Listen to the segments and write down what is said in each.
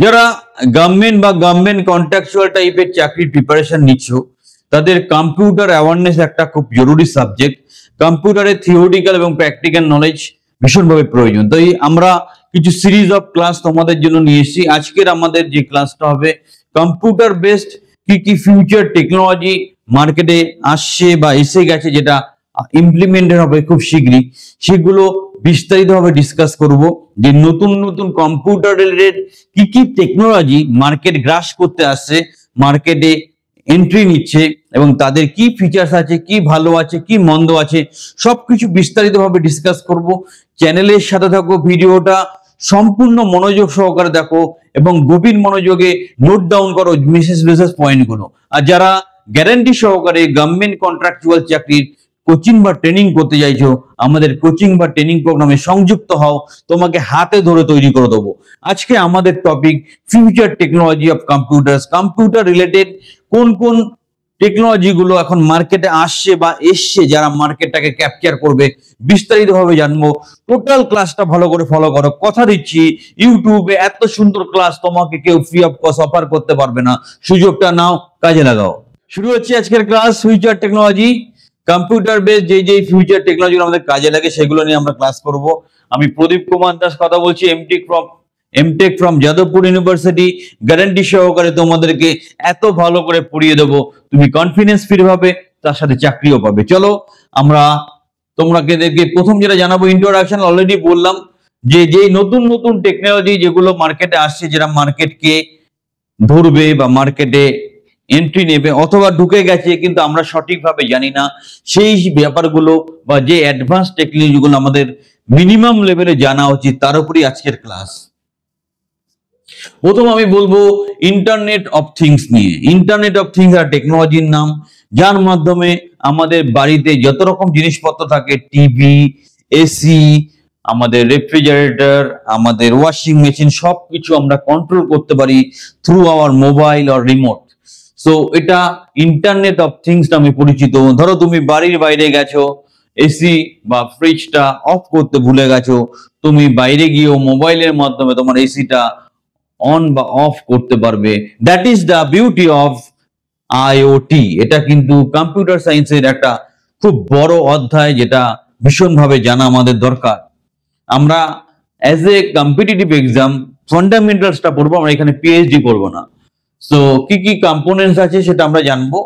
যারা গভর্নমেন্ট বা government contractual টাইপের চাকরির প্রিপারেশন নিচ্ছ তাদের কম্পিউটার অ্যাওয়ারনেস একটা খুব জরুরি সাবজেক্ট। কম্পিউটারের থিওরিটিক্যাল এবং প্র্যাকটিক্যাল নলেজ ভীষণভাবে প্রয়োজন। তাই আমরা কিছু সিরিজ অফ ক্লাস তোমাদের জন্য নিয়ে এসেছি। আজকের আমাদের যে ক্লাসটা হবে কম্পিউটার বেসড কি কি ফিউচার টেকনোলজি মার্কেটে আসছে বা এসে গেছে, যেটা ইমপ্লিমেন্টেড হবে খুব শীঘ্রই, সেগুলো বিস্তারিতভাবে ডিসকাস করব। যে নতুন নতুন কম্পিউটার রিলেটেড কি কি টেকনোলজি মার্কেট গ্রাস করতে আসছে, মার্কেটে এন্ট্রি নিচ্ছে এবং তাদের কি ফিচার্স আছে, কি ভালো আছে, কি মন্দ আছে, সবকিছু বিস্তারিতভাবে ডিসকাস করব। চ্যানেলের সাথে থাকো, ভিডিওটা সম্পূর্ণ মনোযোগ সহকারে দেখো এবং গভীর মনোযোগে নোট ডাউন করো বিশেষ পয়েন্টগুলো। আর যারা গ্যারান্টি সহকারে গভর্নমেন্ট কন্ট্রাকচুয়াল চাকরির কোচিং বা ট্রেনিং করতে চাইছো, আমাদের কোচিং বা ট্রেনিং প্রোগ্রামে সংযুক্ত হও, তোমাকে হাতে ধরে তৈরি করে দেবো। আজকে আমাদের topic future technology of computers. Computer related কোন কোন টেকনোলজি গুলো এখন মার্কেটে আসছে বা এসছে, যারা মার্কেটটাকে ক্যাপচার করবে, বিস্তারিতভাবে জানবো। টোটাল ক্লাসটা ভালো করে ফলো করো। কথা দিচ্ছি ইউটিউবে এত সুন্দর ক্লাস তোমাকে কেউ ফ্রি অফ কস্ট অফার করতে পারবে না। সুযোগটা নাও, কাজে লাগাও। শুরু হচ্ছে আজকের class future technology. Computer base যে ফিউচার টেকনোলজি আমাদের কাজে লাগে সেগুলো নিয়ে আমরা ক্লাস করব। আমি প্রদীপ কুমার দাস কথা বলছি, MTech from Jadavpur university. Guarantee সহকারে তোমাদেরকে এত ভালো করে পড়িয়ে দেবো, তুমি কনফিডেন্স ফিল পাবে, তার সাথে চাকরিও পাবে। চলো আমরা তোমাদেরকে প্রথম যেটা জানাবো ইন্ট্রোডাকশন। অলরেডি বললাম যে নতুন নতুন টেকনোলজি যেগুলো মার্কেটে আসছে, যেটা মার্কেটকে ধরবে বা মার্কেটে এন্ট্রি নেবে অথবা ঢুকে গেছে কিন্তু আমরা সঠিকভাবে জানি না, সেই ব্যাপারগুলো বা যে অ্যাডভান্স টেকনোলজিগুলো আমাদের মিনিমাম লেভেলে জানা উচিত, তার উপরই আজকের ক্লাস। প্রথম আমি বলবো ইন্টারনেট অফ থিংস নিয়ে। ইন্টারনেট অফ থিংস আর টেকনোলজির নাম, যার মাধ্যমে আমাদের বাড়িতে যত রকম জিনিসপত্র থাকে, টিভি, এসি, আমাদের রেফ্রিজারেটর, আমাদের ওয়াশিং মেশিন, সবকিছু আমরা কন্ট্রোল করতে পারি through hour mobile or remote. So এটা ইন্টারনেট অফ থিংস নামে পরিচিত। ধরো তুমি বাড়ির বাইরে গেছো, এসি বা ফ্রিজটা অফ করতে ভুলে গেছো, তুমি বাইরে গিয়েও মোবাইলের মাধ্যমে তোমার এসিটা অন বা অফ করতে পারবে। That is the beauty of IoT. এটা কিন্তু কম্পিউটার সায়েন্সের একটা খুব বড় অধ্যায়, যেটা ভীষণভাবে জানা আমাদের দরকার। আমরা অ্যাজ এ কম্পিটিটিভ এক্সাম ফান্ডামেন্টালসটা পড়বো, আমরা এখানে পিএইচডি করবো না। সো কি কি কম্পোনেন্টস আছে সেটা আমরা জানবো।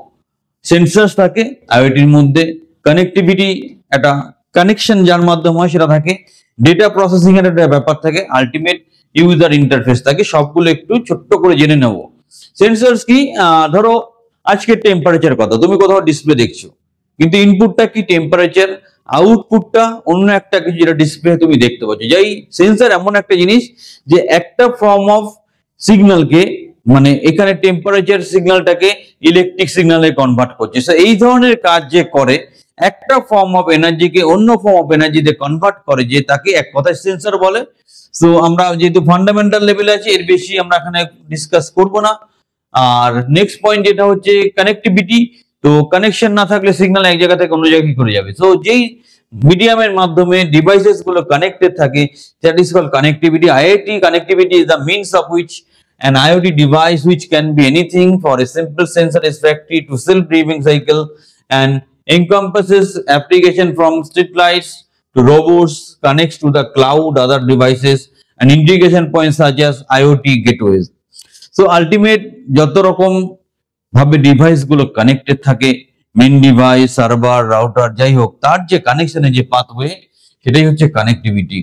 সেন্সার্স থাকে আইওটির মধ্যে, কানেক্টিভিটি, একটা কানেকশন যার মাধ্যমে হয় সেটা থাকে, ডেটা প্রসেসিং এর একটা ব্যাপার থাকে, আলটিমেট ইউজার ইন্টারফেস থাকে। সবগুলো একটু ছোট্ট করে জেনে নেব। সেন্সার্স কি? ধরো আজকে টেম্পারেচার কত, তুমি কোথাও ডিসপ্লে দেখছো, কিন্তু ইনপুটটা কি টেম্পারেচার, আউটপুটটা অন্য একটা কিছু যেটা ডিসপ্লে তুমি দেখতে পাচ্ছ। যাই সেন্সার এমন একটা জিনিস যে একটা ফর্ম অফ সিগন্যালকে, মানে এখানে টেম্পারেচার সিগন্যালটাকে ইলেকট্রিক সিগন্যালে কনভার্ট করছে। সো এই ধরনের কাজ যে করে, একটা ফর্ম অফ এনার্জিকে অন্য ফর্ম অফ এনার্জিতে কনভার্ট করে, যে তাকে এক কথায় সেন্সর বলে। সো আমরা যেহেতু ফান্ডামেন্টাল লেভেলে আছে, এর বেশি আমরা এখানে ডিসকাস করব না। আর নেক্সট পয়েন্ট যেটা হচ্ছে কানেক্টিভিটি। তো কানেকশন না থাকলে সিগন্যাল এক জায়গা থেকে অন্য জায়গায় করে যাবে। সো যেই মিডিয়ামের মাধ্যমে ডিভাইসেস গুলো কানেক্টেড থাকে, that is called connectivity. IoT connectivity is the means of which an IoT device, which can be anything for a simple sensor, is factory to self-driving cycle and encompasses application from street lights to robots, connects to the cloud, other devices and integration points such as IoT gateways. So ultimate যত রকম ভাবে device গুলো connected থাকে, main device, server, router, যাই হোক, তার যে কানেকশনের যে পাথওয়ে, সেটাই হচ্ছে কানেক্টিভিটি।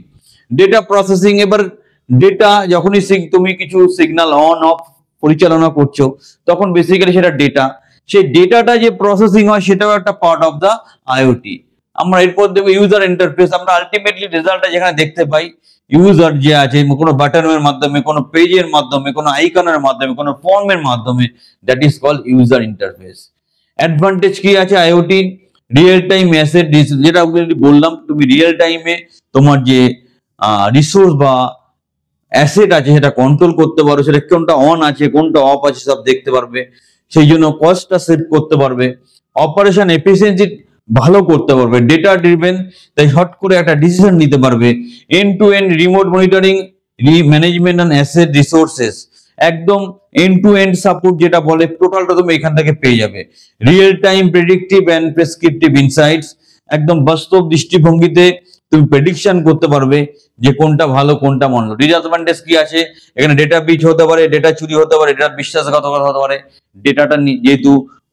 Data processing. এবার ডেটা যখনই তুমি কিছু সিগন্যাল অন অফ পরিচালনা করছো, তখন বেসিক্যালি সেটা ডেটা, সেই ডেটাটা যে প্রসেসিং হয় সেটাও একটা পার্ট অফ দা আইওটি। আমরা এরপর দেখবো ইউজার ইন্টারফেস। আমরা আলটিমেটলি রেজাল্টটা যেখানে দেখতে পাই, ইউজার যে আছে, কোনো বাটনের মাধ্যমে, কোনো পেজের মাধ্যমে, কোনো আইকনের মাধ্যমে, কোনো ফর্মের মাধ্যমে, that is called user interface. Advantage কি আছে আইওটি? রিয়েল টাইম অ্যাসেট, যেটা বললাম, তুমি রিয়েল টাইমে তোমার যে রিসোর্স বা অ্যাসেট আছে সেটা কন্ট্রোল করতে পারো, সেটা কোনটা অন আছে কোনটা অফ আছে সব দেখতে পারবে, সেই জন্য কস্টটা সেভ করতে পারবে। অপারেশন এফিসিয়েন্সি ভালো করতে পারবে, ডেটা ড্রিভেন, তাই হট করে একটা ডিসিশন নিতে পারবে। End to end remote monitoring, management and asset resources, একদম এন্ড টু এন্ড সাপোর্ট যেটা বলে টোটালটা তুমি এখান থেকে পেয়ে যাবে। Real time predictive and prescriptive insights, একদম বাস্তব দৃষ্টিভঙ্গিতে তুমি প্রেডিকশন করতে পারবে যে কোনটা ভালো কোনটা মন্দ। ডিসঅ্যাডভান্টেজ কি আছে, এখানে ডেটা ব্রিচ হতে পারে, ডেটা চুরি হতে পারে, ডেটা বিশ্বাসঘাতকতা হতে পারে। ডেটাটা যেহেতু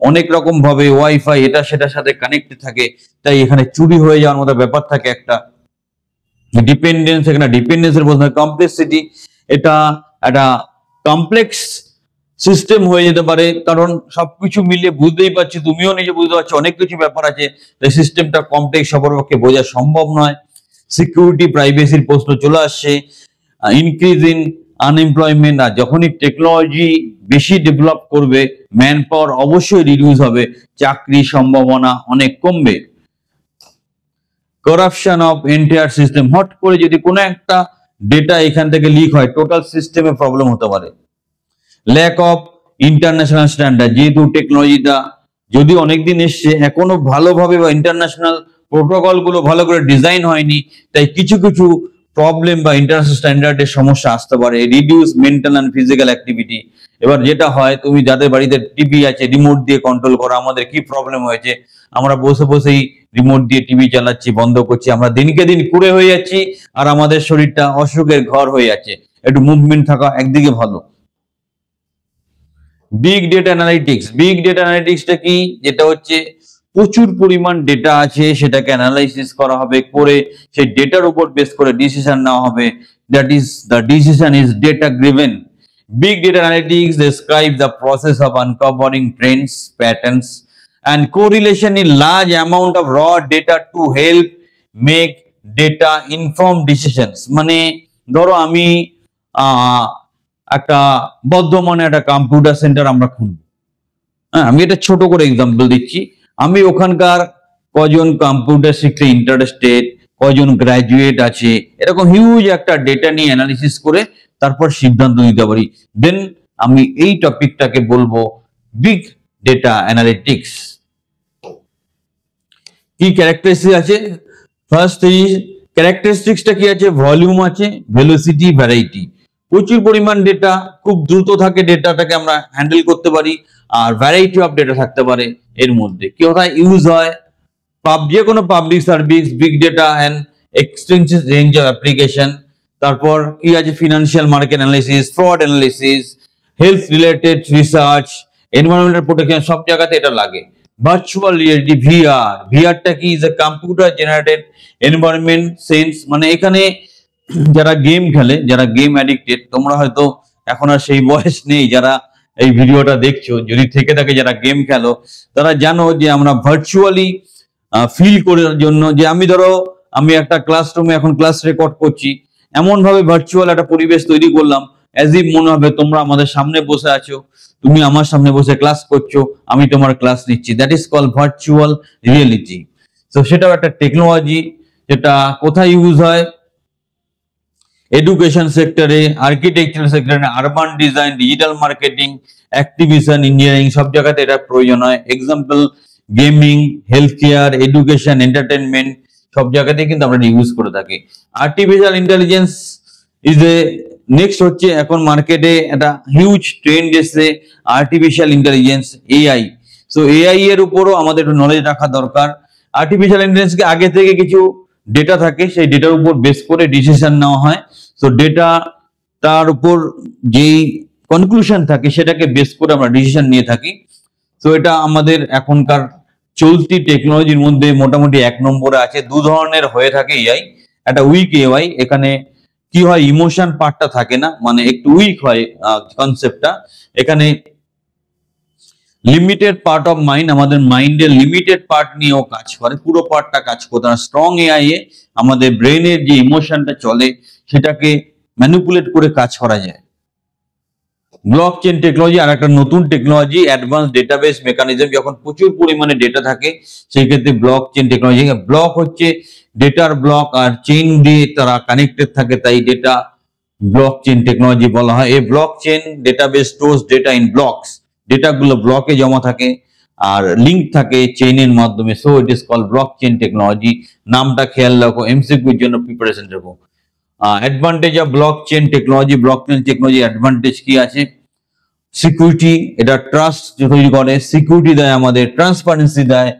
অনেক রকম ভাবে ওয়াইফাই এটা সেটার সাথে কানেক্টেড থাকে, তাই এখানে চুরি হয়ে যাওয়ার মতো ব্যাপার থাকে একটা। ডিপেন্ডেন্স, এখানে ডিপেন্ডেন্সের বলতে হয় কমপ্লেক্সিটি, এটা একটা কমপ্লেক্স সিস্টেম হয়ে যেতে পারে, কারণ সবকিছু মিলিয়ে বুঝতেই পারছি, তুমিও নিজে বুঝতে পারছো অনেক কিছু ব্যাপার আছে, তাই সিস্টেমটা কমপ্লেক্স সবার পক্ষে বোঝা সম্ভব নয়। সিকিউরিটি প্রাইভেসির প্রশ্ন চলে আসছে। ইনক্রিজ ইন আনএমপ্লয়মেন্ট, আর যখনই টেকনোলজি বেশি ডেভেলপ করবে ম্যান পাওয়ার অবশ্যই রিডিউস হবে, চাকরির সম্ভাবনা অনেক কমবে। Corruption of entire system, hot করে যদি কোনো একটা ডেটা এখান থেকে লিক হয় টোটাল সিস্টেমে প্রবলেম হতে পারে। ল্যাক অফ ইন্টারন্যাশনাল স্ট্যান্ডার্ড, যেহেতু টেকনোলজিটা যদি অনেকদিন এসছে এখনো ভালোভাবে বা ইন্টারন্যাশনাল প্রোটোকল গুলো ভালো করে ডিজাইন হয়নি, তাই কিছু কিছু প্রবলেম বা ইন্টারন্যাশনাল স্ট্যান্ডার্ডের সমস্যা আসতে পারে। Reduce mental and physical activity, এবার যেটা হয় তুমি যাদের বাড়িতে টিভি আছে রিমোট দিয়ে কন্ট্রোল করা, আমাদের কি প্রবলেম হয়েছে, আমরা বসে বসেই রিমোট দিয়ে টিভি চালাচ্ছি, বন্ধ করছি, আমরা দিনকে দিন কুঁড়ে হয়ে যাচ্ছি, আর আমাদের শরীরটা অসুখের ঘর হয়ে যাচ্ছে। একটু মুভমেন্ট থাকা একদিকে ভালো। Big data analytics, big data অ্যানালিটিক্সটা কি, যেটা হচ্ছে প্রচুর পরিমাণ ডেটা আছে সেটাকে অ্যানালাইসিস করা হবে, করে সেই ডেটার উপর বেস করে ডিসিশন নেওয়া হবে। That is the decision is data driven. Big data analytics describe the process of uncovering trends, patterns, and correlation in large amount of raw data to help make data informed decisions. মানে ধরো আমি একটা বর্ধমানে একটা computer centre আমরা খুলবো, হ্যাঁ, আমি এটা ছোট করে এক্সাম্পল দিচ্ছি। আমি ওখানকার কজন কম্পিউটার শিখতে ইন্টারেস্টেড, কজন গ্রাজুয়েট আছে, এরকম হিউজ একটা ডেটা নিয়ে অ্যানালিসিস করে তারপর সিদ্ধান্ত নিতে পারি। দেন আমি এই টপিকটাকে বলবো বিগ ডেটা অ্যানালিটিক্স। কি ক্যারেক্টারিস্টিক্স আছে, ফার্স্ট ইজ ক্যারেক্টারিস্টিক্সটা কি আছে, ভলিউম আছে, ভেলোসিটি, ভ্যারাইটি। প্রচুর পরিমাণ ডেটা, খুব দ্রুত থাকে ডেটাটাকে আমরা হ্যান্ডেল করতে পারি, আর ভ্যারাইটি অফ ডেটা থাকতে পারে এর মধ্যে। কি কোথায় ইউজ হয়, যে কোনো public service, big data and extensive range of application. তারপর কি আছে, financial market analysis, fraud analysis, health related research, environmental protection, সব জায়গাতে এটা লাগে। ভার্চুয়াল রিয়েলিটি, ভিআর, ভিআরটা কি, is a computer generated environment sense. মানে এখানে যারা গেম খেলে, যারা গেম অ্যাডিক্টেড, তোমরা হয়তো এখন আর সেই বয়স নেই যারা এই ভিডিওটা দেখছো, যদি থেকে থাকে যারা গেম খেলো তারা জানো যে আমরা ভার্চুয়ালি ফিল করার জন্য, যে আমি ধরো আমি একটা ক্লাসরুমে এখন ক্লাস রেকর্ড করছি, এমন ভাবে ভার্চুয়াল একটা পরিবেশ তৈরি করলাম অ্যাজ ইফ মনে হবে তোমরা আমাদের সামনে বসে আছো, তুমি আমার সামনে বসে ক্লাস করছো, আমি তোমার ক্লাস নিচ্ছি। That is call virtual reality. তো সেটাও একটা টেকনোলজি, যেটা কোথায় ইউজ হয়, এডুকেশন সেক্টরে, আর্কিটেকচার সেক্টরে, urban design, digital marketing, activation, engineering, সব জায়গাতে এটা প্রয়োজন হয়। Example gaming, health care, education, entertainment, সব জায়গাতেই কিন্তু আমরা ইউজ করে থাকি। Artificial intelligence is a next, হচ্ছে এখন মার্কেটে একটা হিউজ ট্রেন্ড এসছে artificial intelligence, AI. So AI এর উপরও আমাদের একটু নলেজ রাখা দরকার। আর্টিফিশিয়াল ইন্টেলিজেন্সকে আগে থেকে কিছু ডেটা থাকে, সেই ডেটার উপর বেস করে ডিসিশন নেওয়া হয়। সো ডেটা তার উপর যেই কনক্লুশন থাকে সেটাকে বেস করে আমরা ডিসিশন নিয়ে থাকি। তো এটা আমাদের এখনকার চলতি টেকনোলজির মধ্যে মোটামুটি 1 নম্বরে আছে। দু ধরনের হয়ে থাকে এআই, একটা উইক এআই, এখানে কি হয় ইমোশন পার্টটা থাকে না, মানে একটু উইক হয় কনসেপ্টটা। এখানে লিমিটেড পার্ট অফ মাইন্ড, আমাদের মাইন্ডের লিমিটেড পার্ট নিয়েও কাজ করে, পুরো পার্টটা কাজ করতে না। স্ট্রং এআই এ আমাদের ব্রেনের যে ইমোশনটা চলে সেটাকে ম্যানিপুলেট করে কাজ করা যায়। ব্লক চেইন টেকনোলজি আর একটা নতুন টেকনোলজি, অ্যাডভান্স ডেটাবেস মেকানিজম। যখন প্রচুর পরিমাণে ডেটা থাকে সেই ক্ষেত্রে ব্লক চেইন টেকনোলজি। ব্লক হচ্ছে ডেটার ব্লক, আর চেইন দিয়ে তারা কানেক্টেড থাকে, তাই ডেটা ব্লক চেইন টেকনোলজি বলা হয়। এই blockchain database stores data in blocks, ডেটাগুলো ব্লকে জমা থাকে আর লিঙ্ক থাকে চেইনের মাধ্যমে। So it is call blockchain technology. নামটা খেয়াল রাখো, এমসিকিউর জন্য প্রিপারেশন রাখো। Advantage of blockchain technology advantage কি আছে? সিকিউরিটি, এটা ট্রাস্ট তৈরি করে, সিকিউরিটি দেয় আমাদের, ট্রান্সপারেন্সি দেয়,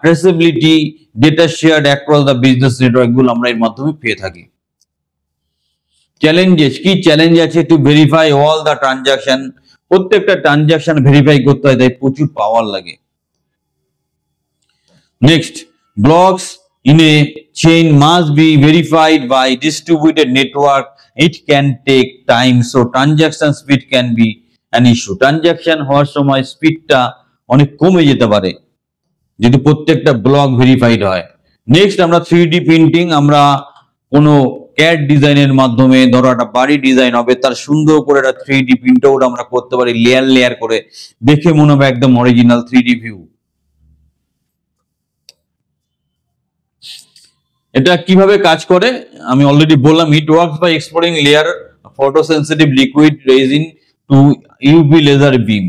traceability, data shared across the business network, গুলো আমরা এর মাধ্যমে পেয়ে থাকি। চ্যালেঞ্জেস, কি চ্যালেঞ্জ আছে? To verify all the transaction, প্রত্যেকটা ট্রানজাকশন ভেরিফাই করতে হয়, তাই প্রচুর পাওয়ার লাগে। Next, blocks in a chain must be verified by distributed network. It can take time, so transaction speed can be an issue. Transaction হওয়ার সময় স্পিডটা অনেক কমে যেতে পারে যদি প্রত্যেকটা ব্লক ভেরিফাইড হয়। নেক্সট, আমরা 3D প্রিন্টিং, আমরা কোনো ক্যাড ডিজাইনের মাধ্যমে, ধরো একটা বাড়ি ডিজাইন হবে, তার সুন্দর করে একটা 3D প্রিন্ট আউট আমরা করতে পারি, লেয়ার লেয়ার করে, দেখে মনে হবে একদম অরিজিনাল 3D ভিউ। এটা কিভাবে কাজ করে আমি অলরেডি বললাম, it works by exporting layer photosensitive liquid resin to UV laser beam.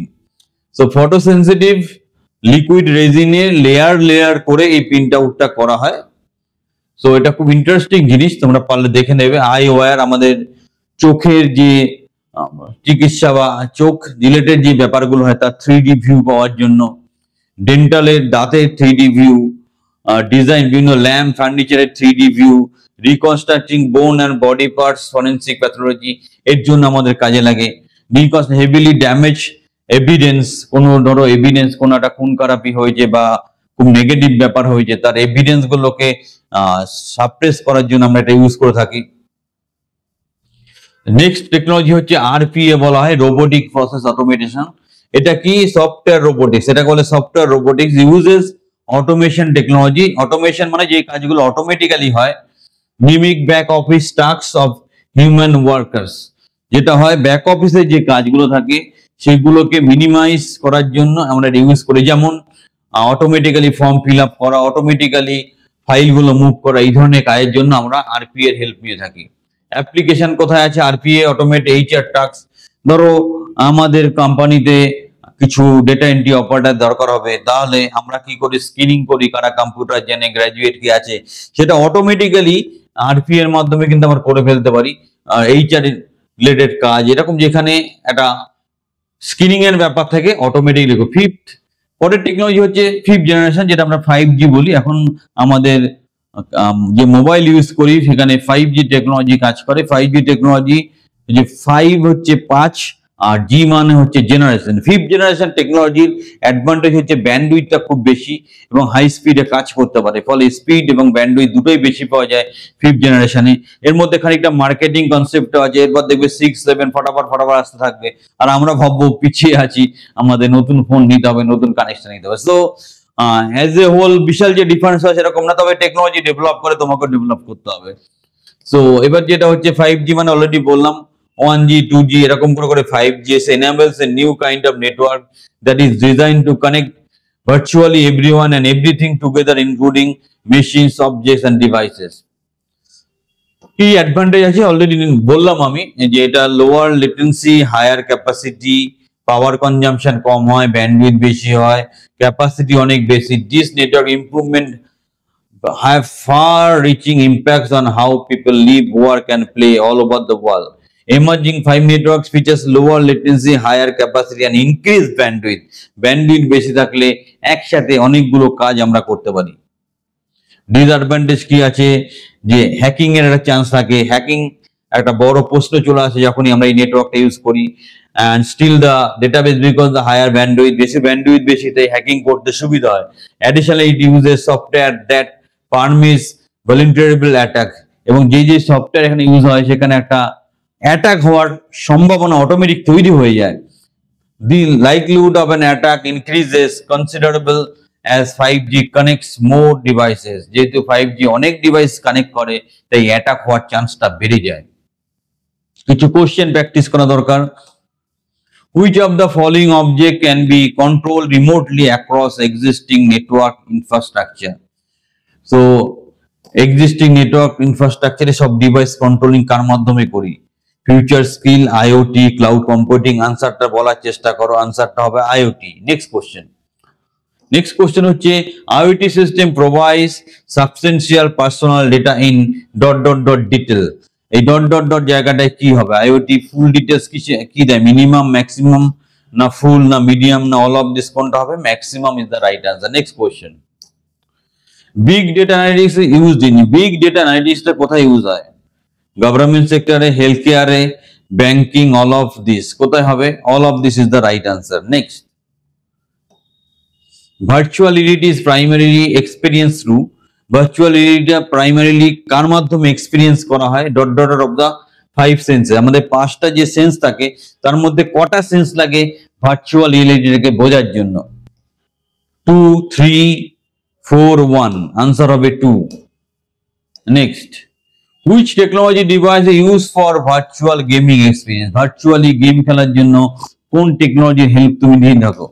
So photosensitive liquid রেজিনে লেয়ার লেয়ার করে এই প্রিন্ট আউটটা করা হয়। সো এটা খুব ইন্টারেস্টিং জিনিস, তোমরা পারলে দেখে নেবে। আই ওয়্যার, আমাদের চোখের যে চিকিৎসা বা চোখ রিলেটেড যে ব্যাপারগুলো হয় তার 3D ভিউ পাওয়ার জন্য, ডেন্টালের দাঁতের 3D ভিউ, ডিজাইন, বিভিন্ন ল্যাম্প ফার্নিচারের 3D ভিউ, রিকনস্ট্রাক্টিং বোন and body parts, forensic pathology, এর জন্য আমাদের কাজে লাগে। হেভিলি ড্যামেজ এভিডেন্স, কোনো ধরো এভিডেন্স, কোনো একটা খুন খারাপি হয়েছে বা খুব নেগেটিভ ব্যাপার হয়েছে, তার এভিডেন্স গুলোকে সাপ্রেস করার জন্য আমরা এটা ইউজ করে থাকি। নেক্সট টেকনোলজি হচ্ছে আরপিএ, বলা হয় রোবোটিক প্রসেস অটোমেশন। এটা কি? Software robotics. এটা বলে software robotics uses automation technology. Automation মানে যে কাজগুলো অটোমেটিক্যালি হয়, mimic back office tasks of human workers. যেটা হয় ব্যাক অফিসে যে কাজগুলো থাকে সেগুলোকে মিনিমাইজ করার জন্য আমরা ইউজ করি, যেমন অটোমেটিক্যালি ফর্ম ফিল আপ করা, অটোমেটিক্যালি ফাইলগুলো মুভ করা, এই ধরনের কাজের জন্য আমরা আরপিএ এর হেল্প নিয়ে থাকি। অ্যাপ্লিকেশন কোথায় আছে আরপিএ? Automate HR task. ধরো আমাদের কোম্পানিতে কিছু ডেটা এন্ট্রি অপারেটর দরকার হবে, তাহলে আমরা কি করি? স্ক্রিনিং করি কারা কম্পিউটার জানে, গ্রাজুয়েট কি আছে, সেটা অটোমেটিক্যালি আরপিএ এর মাধ্যমে কিন্তু আমরা করে ফেলতে পারি। এইচআর রিলেটেড কাজ, এরকম যেখানে একটা স্ক্রিনিং এর ব্যাপার থেকে অটোমেটিক্যালি। ফিফথ, পরের টেকনোলজি হচ্ছে ফিফথ জেনারেশন, যেটা আমরা 5G বলি। এখন আমাদের যে মোবাইল ইউজ করি সেখানে 5G টেকনোলজি কাজ করে। 5G টেকনোলজি, যে 5 হচ্ছে 5 আর জি মানে হচ্ছে জেনারেশন। ফিফথ জেনারেশন টেকনোলজির অ্যাডভান্টেজ হচ্ছে ব্যান্ডউইথটা খুব বেশি এবং হাই স্পিডে কাজ করতে পারে, ফলে স্পিড এবং ব্যান্ডউইথ দুটোই বেশি পাওয়া যায় ফিফথ জেনারেশনে। এর মধ্যে খানিকটা মার্কেটিং কনসেপ্ট আছে, এরপর দেখবে 6, 7 ফটাফট আসতে থাকবে, আর আমরা ভাববো পিছিয়ে আছি, আমাদের নতুন ফোন নিতে হবে, নতুন কানেকশন নিতে হবে। সো অ্যাজ এ হোল বিশাল যে ডিফারেন্স হয় সেরকম না, তবে টেকনোলজি ডেভেলপ করে তোমাকে ডেভেলপ করতে হবে। সো এবার যেটা হচ্ছে 5G মানে অলরেডি বললাম, 1G 2G এরকম করে 5G enables a new kind of network that is designed to connect virtually everyone and everything together, including machines, objects and devices. কি অ্যাডভান্টেজ আছে অলরেডি বললাম আমি, যে এটা lower latency, higher capacity, power consumption কম হয়, ব্যান্ডউইথ বেশি হয়, ক্যাপাসিটি অনেক বেশি। This network improvement have far-reaching impacts on how people live, work, and play all over the world. Emerging 5 networks features lower latency, higher capacity, and increased bandwidth. Bandwidth বেশি থাকলে একসাথে অনেকগুলো কাজ আমরা করতে পারি। ডিসঅ্যাডভান্টেজ কি আছে? যে হ্যাকিং এর একটা চান্স থাকে, হ্যাকিং একটা বড় প্রশ্ন চলে আসে যখনই আমরা এই নেটওয়ার্কটা ইউজ করি। and still the database, because the higher bandwidth, বেশি তাই হ্যাকিং করতে সুবিধা হয়। Additionally, it uses software that permits vulnerable attack, এবং যে সফটওয়্যার এখানে ইউজ হয় সেখানে একটা অ্যাটাক হওয়ার সম্ভাবনা অটোমেটিক তৈরি হয়ে যায়। The likelihood of an attack increases considerable as 5G connects more devices. যেহেতু 5G অনেক ডিভাইস কানেক্ট করে তাই অ্যাটাক হওয়ার চান্সটা বেড়ে যায়। কিছু কোশ্চেন প্র্যাকটিস করা দরকার। Which of the following object can be controlled remotely across existing network infrastructure? So existing network infrastructure এ সব ডিভাইস কন্ট্রোলিং কার মাধ্যমে করি? Future skill, IoT, cloud computing. আনসারটা বলার চেষ্টা করো, আনসারটা হবে আইওটি। নেক্সট কোশ্চেন হচ্ছে IoT system provides substantial personal data in ... detail. এই ডট ডট ডট জায়গাটায় কি হবে? আইওটি ফুল ডিটেলস কি দেয়? মিনিমাম, ম্যাক্সিমাম, না ফুল, না মিডিয়াম, না অল অফ দিস, কোনটা হবে? Maximum is the right answer. Next question, big data analytics used in, big data অ্যানালিটিক্সটা কোথায় ইউজ হয়? গভর্নমেন্ট সেক্টরে, হেলথ কেয়ারে, ব্যাংকিং, অল অফ দিস, কোথায় হবে? All of this is the right answer. Next, virtual reality is primarily experience through, virtual রিয়েলিটিটা primarily কার মাধ্যমে এক্সপেরিয়েন্স করা হয়? Dot dot of the 5 senses, আমাদের 5টা যে সেন্স থাকে তার মধ্যে কটা সেন্স লাগে ভার্চুয়াল রিয়েলিটিটাকে বোঝার জন্য? 2, 3, 4, 1, আনসার হবে 2। Next, which technology device use for virtual gaming experience, virtually game খেলার জন্য কোন টেকনোলজির হেল্প তুমি নিয়ে থাকো?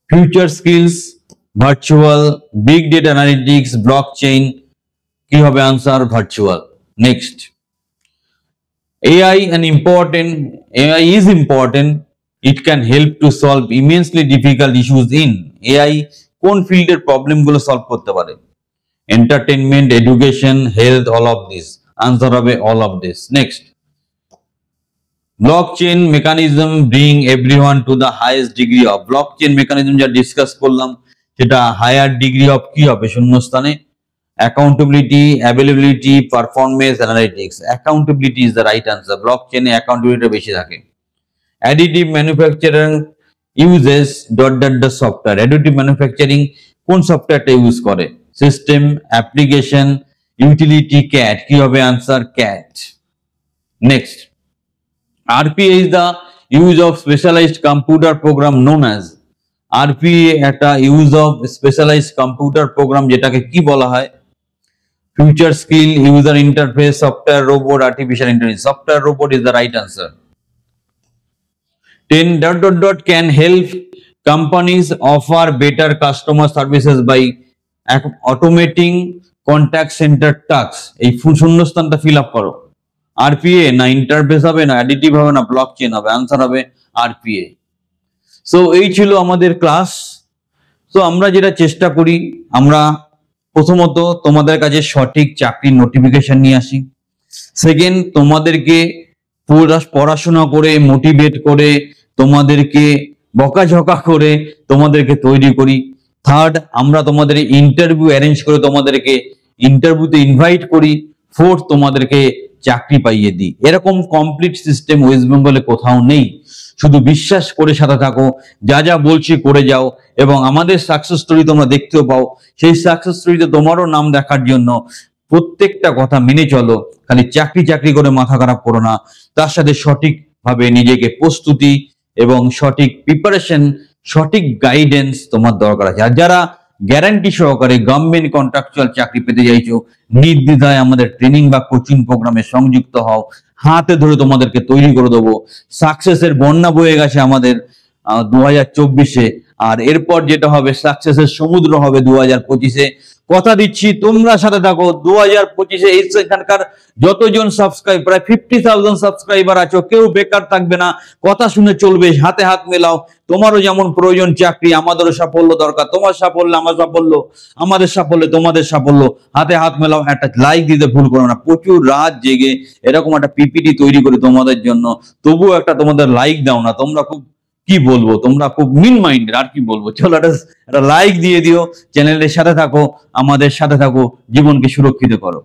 Future skills, virtual, big data analytics, blockchain, কি হবে answer? Virtual. Next, AI is important, it can help to solve immensely difficult issues in, AI কোন ফিল্ডের প্রবলেম গুলো সলভ করতে পারে? Entertainment, education, health, all of this, answer হবে all of this. Next, blockchain mechanism bring everyone to the highest degree of, blockchain mechanism যা discuss করলাম সেটা higher degree of কি হবে শূন্যস্থানে? Accountability, availability, performance, analytics, accountability is the right answer. ব্লকচেইনে accountability বেশি থাকে। Additive manufacturing uses dot dot dot software, additive manufacturing কোন সফটওয়্যারটা ইউজ করে? সিস্টেম, অ্যাপ্লিকেশন, ইউটিলিটি, ক্যাট, কি হবে answer? Cat. Next, RPA is the use of specialized computer program known as, RPA একটা use of specialised computer program যেটাকে কি বলা হয়? Future skill, user interface, software robot, artificial intelligence, software robot is the right answer. 10 dot dot dot can help companies offer better customer services by automating contact center tasks, এই শূন্যস্থানটা fill up করো। RPA না interface হবে, না additive হবে, না blockchain হবে? Answer হবে RPA। So এই ছিল আমাদের ক্লাস। তো আমরা যেটা চেষ্টা করি, আমরা প্রথমত তোমাদের কাছে সঠিক চাকরির নোটিফিকেশন নিয়ে আসি। সেকেন্ড, তোমাদেরকে পড়াশোনা করে, মোটিভেট করে, তোমাদেরকে বকাঝকা করে তোমাদেরকে তৈরি করি। থার্ড, আমরা তোমাদের ইন্টারভিউ অ্যারেঞ্জ করে তোমাদেরকে ইন্টারভিউতে ইনভাইট করি। ফোর্থ, তোমাদেরকে চাকরি পাইয়ে দিই। এরকম কমপ্লিট সিস্টেম ওয়েস্ট বেঙ্গলে কোথাও নেই। শুধু বিশ্বাস করে সাথে থাকো, যা যা বলছি করে যাও, এবং আমাদের সাকসেস স্টোরি তোমরা দেখতেও পাও। সেই সাকসেস স্টোরিতে তোমারও নাম দেখার জন্য প্রত্যেকটা কথা মেনে চলো। খালি চাকরি চাকরি করে মাথা খারাপ করো না, তার সাথে সঠিকভাবে নিজেকে প্রস্তুতি এবং সঠিক প্রিপারেশন, সঠিক গাইডেন্স তোমার দরকার আছে। আর যারা গ্যারান্টি সহকারে গভর্নমেন্ট কন্ট্রাকচুয়াল চাকরি পেতে চাইছো, নির্দ্বিধায় আমাদের ট্রেনিং বা কোচিং প্রোগ্রামে সংযুক্ত হও। হাতে ধরে তোমাদেরকে তৈরি করে দেবো। সাকসেসের বন্যা বয়ে গেছে আমাদের 2024-এ, আর এরপর যেটা হবে সাকসেসের সমুদ্র হবে 2025-এ। কথা দিচ্ছি তোমরা সাথে থাকো। 2025-এ এখানকার যতজন সাবস্ক্রাইব, প্রায় 50,000 সাবস্ক্রাইবার আছো, কেউ বেকার থাকবে না। কথা শুনে চলবে, হাতে হাত মেলাও। তোমারও যেমন প্রয়োজন চাকরি, আমাদেরও সাফল্য দরকার। তোমার সাফল্য আমার সাফল্য, আমাদের সাফল্য তোমাদের সাফল্য। হাতে হাত মেলাও, একটা লাইক দিতে ভুল করো না। প্রচুর রাত জেগে এরকম একটা পিপিটি তৈরি করি তোমাদের জন্য, তবুও একটা তোমাদের লাইক দাও না। তোমরা খুব কি বলবো, তোমরা খুব মিন মাইন্ডেড, আর কি বলবো। চলো একটা লাইক দিয়ে দিও, চ্যানেলের সাথে থাকো, আমাদের সাথে থাকো, জীবনকে সুরক্ষিত করো।